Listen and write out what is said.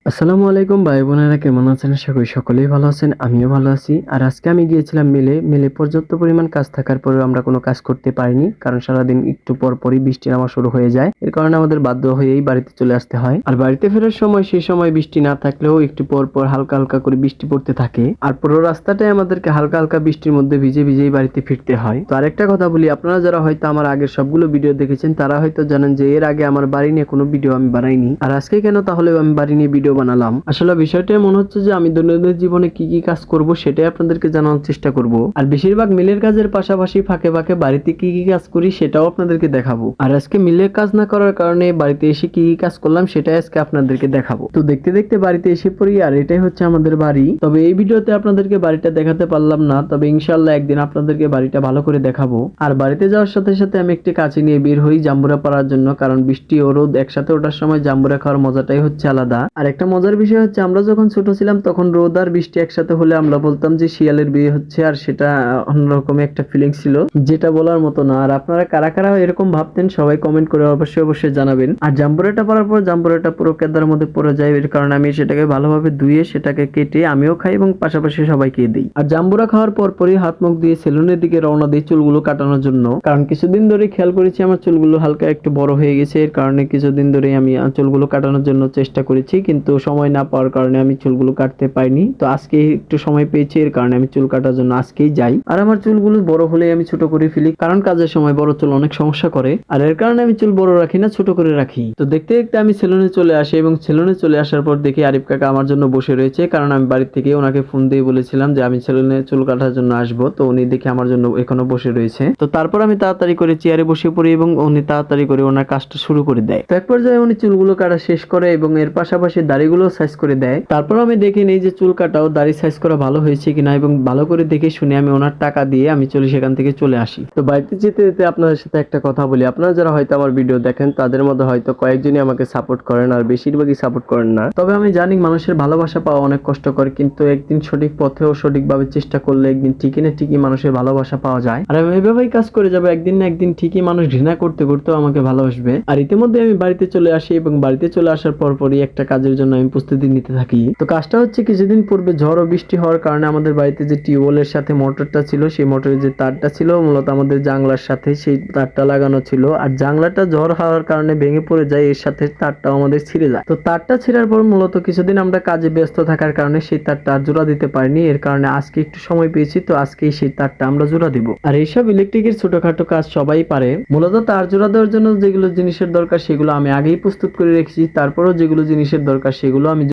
আসসালামু আলাইকুম ভাই বোনেরা, কেমন আছেন? আশা করি সকলেই ভালো আছেন, আমিও ভালো আছি। আর আজকে আমি গিয়েছিলাম মিলে পর্যাপ্ত পরিমাণ কাজ থাকার পরেও আমরা কোনো কাজ করতে পারিনি, কারণ সারাদিন একটু পর পরই বৃষ্টি নামা শুরু হয়ে যায়। এর কারণে আমাদের বাধ্য হয়েই বাড়িতে চলে আসতে হয়। আর বাড়িতে ফেরার সময় সেই সময় বৃষ্টি না থাকলেও একটু পর পর হালকা হালকা করে বৃষ্টি পড়তে থাকে, আর পুরো রাস্তাটাই আমাদেরকে হালকা হালকা বৃষ্টির মধ্যে ভিজে ভিজেই বাড়িতে ফিরতে হয়। তো আরেকটা কথা বলি, আপনারা যারা হয়তো আমার আগের সবগুলো ভিডিও দেখেছেন তারা হয়তো জানেন যে এর আগে আমার বাড়ি নিয়ে কোনো ভিডিও আমি বানাইনি। আর আজকে কেন তাহলে আমি বাড়ি নিয়ে ভিডিও বানালাম? আসলে বিষয়টা মনে হচ্ছে যে আমি দৈনন্দিন জীবনে কি কি কাজ করব সেটাই আপনাদেরকে জানানোর চেষ্টা করব। আর বেশিরভাগ মিলের কাজের পাশাপাশি ফাঁকে ফাঁকে বাড়িতে কি কি কাজ করি সেটাও আপনাদেরকে দেখাবো। আর আজকে মিলের কাজ না করার কারণে বাড়িতে এসে কি কি কাজ করলাম সেটাই আজকে আপনাদেরকে দেখাবো। তো দেখতে দেখতে বাড়িতে এসে পড়ি, আর এটাই হচ্ছে আমাদের বাড়ি। তবে এই ভিডিওতে আপনাদেরকে বাড়িটা দেখাতে পারলাম না, তবে ইনশাআল্লাহ একদিন আপনাদেরকে বাড়িটা ভালো করে দেখাবো। আর বাড়িতে যাওয়ার সাথে সাথে আমি একটি কাঁচি নিয়ে বের হই জাম্বুরা পাড়ার জন্য, কারণ বৃষ্টি ও রোদ একসাথে ওঠার সময় জাম্বুরা খাওয়ার মজাটাই হচ্ছে আলাদা। আর একটা মজার বিষয় হচ্ছে, আমরা যখন ছোট ছিলাম তখন রোদ আর বৃষ্টি একসাথে হলে আমরা বলতাম যে শিয়ালের বিয়ে হচ্ছে, আর সেটা অন্যরকম একটা ফিলিংস ছিল যেটা বলার মতো না। আর আপনারা কারা কারা এরকম ভাবতেন সবাই কমেন্ট করে অবশ্যই অবশ্যই জানাবেন। আর জাম্বুরাটা পড়ার পর জাম্বুরাটা পুরো কেদার মধ্যে পড়ে যায়, এর কারণে আমি সেটাকে ভালোভাবে ধুয়ে সেটাকে কেটে আমিও খাই এবং পাশাপাশি সবাইকে দিই। আর জাম্বুরা খাওয়ার পর পরই হাত মুখ দিয়ে সেলুনের দিকে রওনা দিই চুলগুলো কাটানোর জন্য, কারণ কিছুদিন ধরে খেয়াল করেছি আমার চুলগুলো হালকা একটু বড় হয়ে গেছে। এর কারণে কিছুদিন ধরে আমি চুলগুলো কাটানোর জন্য চেষ্টা করেছি, কিন্তু সময় না পাওয়ার কারণে আমি চুলগুলো কাটতে পারিনি। তো আজকে একটু সময় পেয়েছি, এর কারণে আমি চুল কাটার জন্য আজকেই যাই। আর আমার চুলগুলো বড় হলে আমি ছোট করে ফেলি, কারণ কাজের সময় বড় চুল অনেক সমস্যা করে। আর এর কারণে আমি চুল বড় রাখি না, ছোট করে রাখি। তো দেখতে দেখতে আমি সেলুনে চলে আসি, এবং সেলুনে চলে আসার পর দেখি আরিফ কাকা আমার জন্য বসে রয়েছে, কারণ আমি বাড়ি থেকে ওনাকে ফোন দিয়ে বলেছিলাম যে আমি সেলুনে চুল কাটার জন্য আসবো। তো উনি দেখে আমার জন্য এখনো বসে রয়েছে। তো তারপর আমি তাড়াতাড়ি করে চেয়ারে বসে পড়ি এবং উনি তাড়াতাড়ি করে ওনার কাজটা শুরু করে দেয়। তো এক পর্যায়ে উনি চুলগুলো কাটা শেষ করে এবং এর পাশাপাশি দাড়িগুলো সাইজ করে দেয়। তারপর আমি দেখে নেই যে চুল কাটা ও দাড়ি সাইজ করা ভালো হয়েছে কিনা, এবং ভালো করে দেখে শুনে আমি ওনার টাকা দিয়ে আমি সেখান থেকে চলে আসি। তো বাড়িতে যেতে যেতে আপনাদের সাথে একটা কথা বলি, আপনারা যারা হয়তো আমার ভিডিও দেখেন তাদের মধ্যে হয়তো কয়েকজনই আমাকে সাপোর্ট করেন, আর বেশিরভাগই সাপোর্ট করেন না। তবে আমি জানি মানুষের ভালোবাসা পাওয়া অনেক কষ্টকর, কিন্তু একদিন সঠিক পথে ও সঠিকভাবে চেষ্টা করলে একদিন ঠিকই না ঠিকই মানুষের ভালোবাসা পাওয়া যায়। আর আমি এভাবেই কাজ করে যাবো, একদিন না একদিন ঠিকই মানুষ ঘৃণা করতে করতেও আমাকে ভালোবাসবে। আর ইতিমধ্যে আমি বাড়িতে চলে আসি, এবং বাড়িতে চলে আসার পরপরই একটা কাজের জন্য আমি প্রস্তুতি নিতে থাকি। তো কাজটা হচ্ছে, কিছুদিন পূর্বে ঝড় ও বৃষ্টি হওয়ার কারণে আমাদের বাড়িতে যে টিউবওয়েলের সাথে মোটরটা ছিল, সেই মোটরের যে তারটা ছিল মূলত আমাদের জানলার সাথে সেই তারটা লাগানো ছিল। আর জানলাটা ঝড় হওয়ার কারণে ভেঙে পড়ে যায়, এর সাথে তারটাও আমাদের ছিঁড়ে যায়। তো তারটা ছিঁড়ার পর মূলত কিছুদিন আমরা কাজে ব্যস্ত থাকার কারণে সেই তারটা আর জোড়া দিতে পারিনি। এর কারণে আজকে একটু সময় পেয়েছি, তো আজকেই সেই তারটা আমরা জোড়া দিব। আর এইসব ইলেকট্রিকের ছোটখাটো কাজ সবাই পারে। মূলত তার জোড়া দেওয়ার জন্য যেগুলো জিনিসের দরকার সেগুলো আমি আগেই প্রস্তুত করে রেখেছি, তারপরও যেগুলো জিনিসের দরকার সেগুলো আমি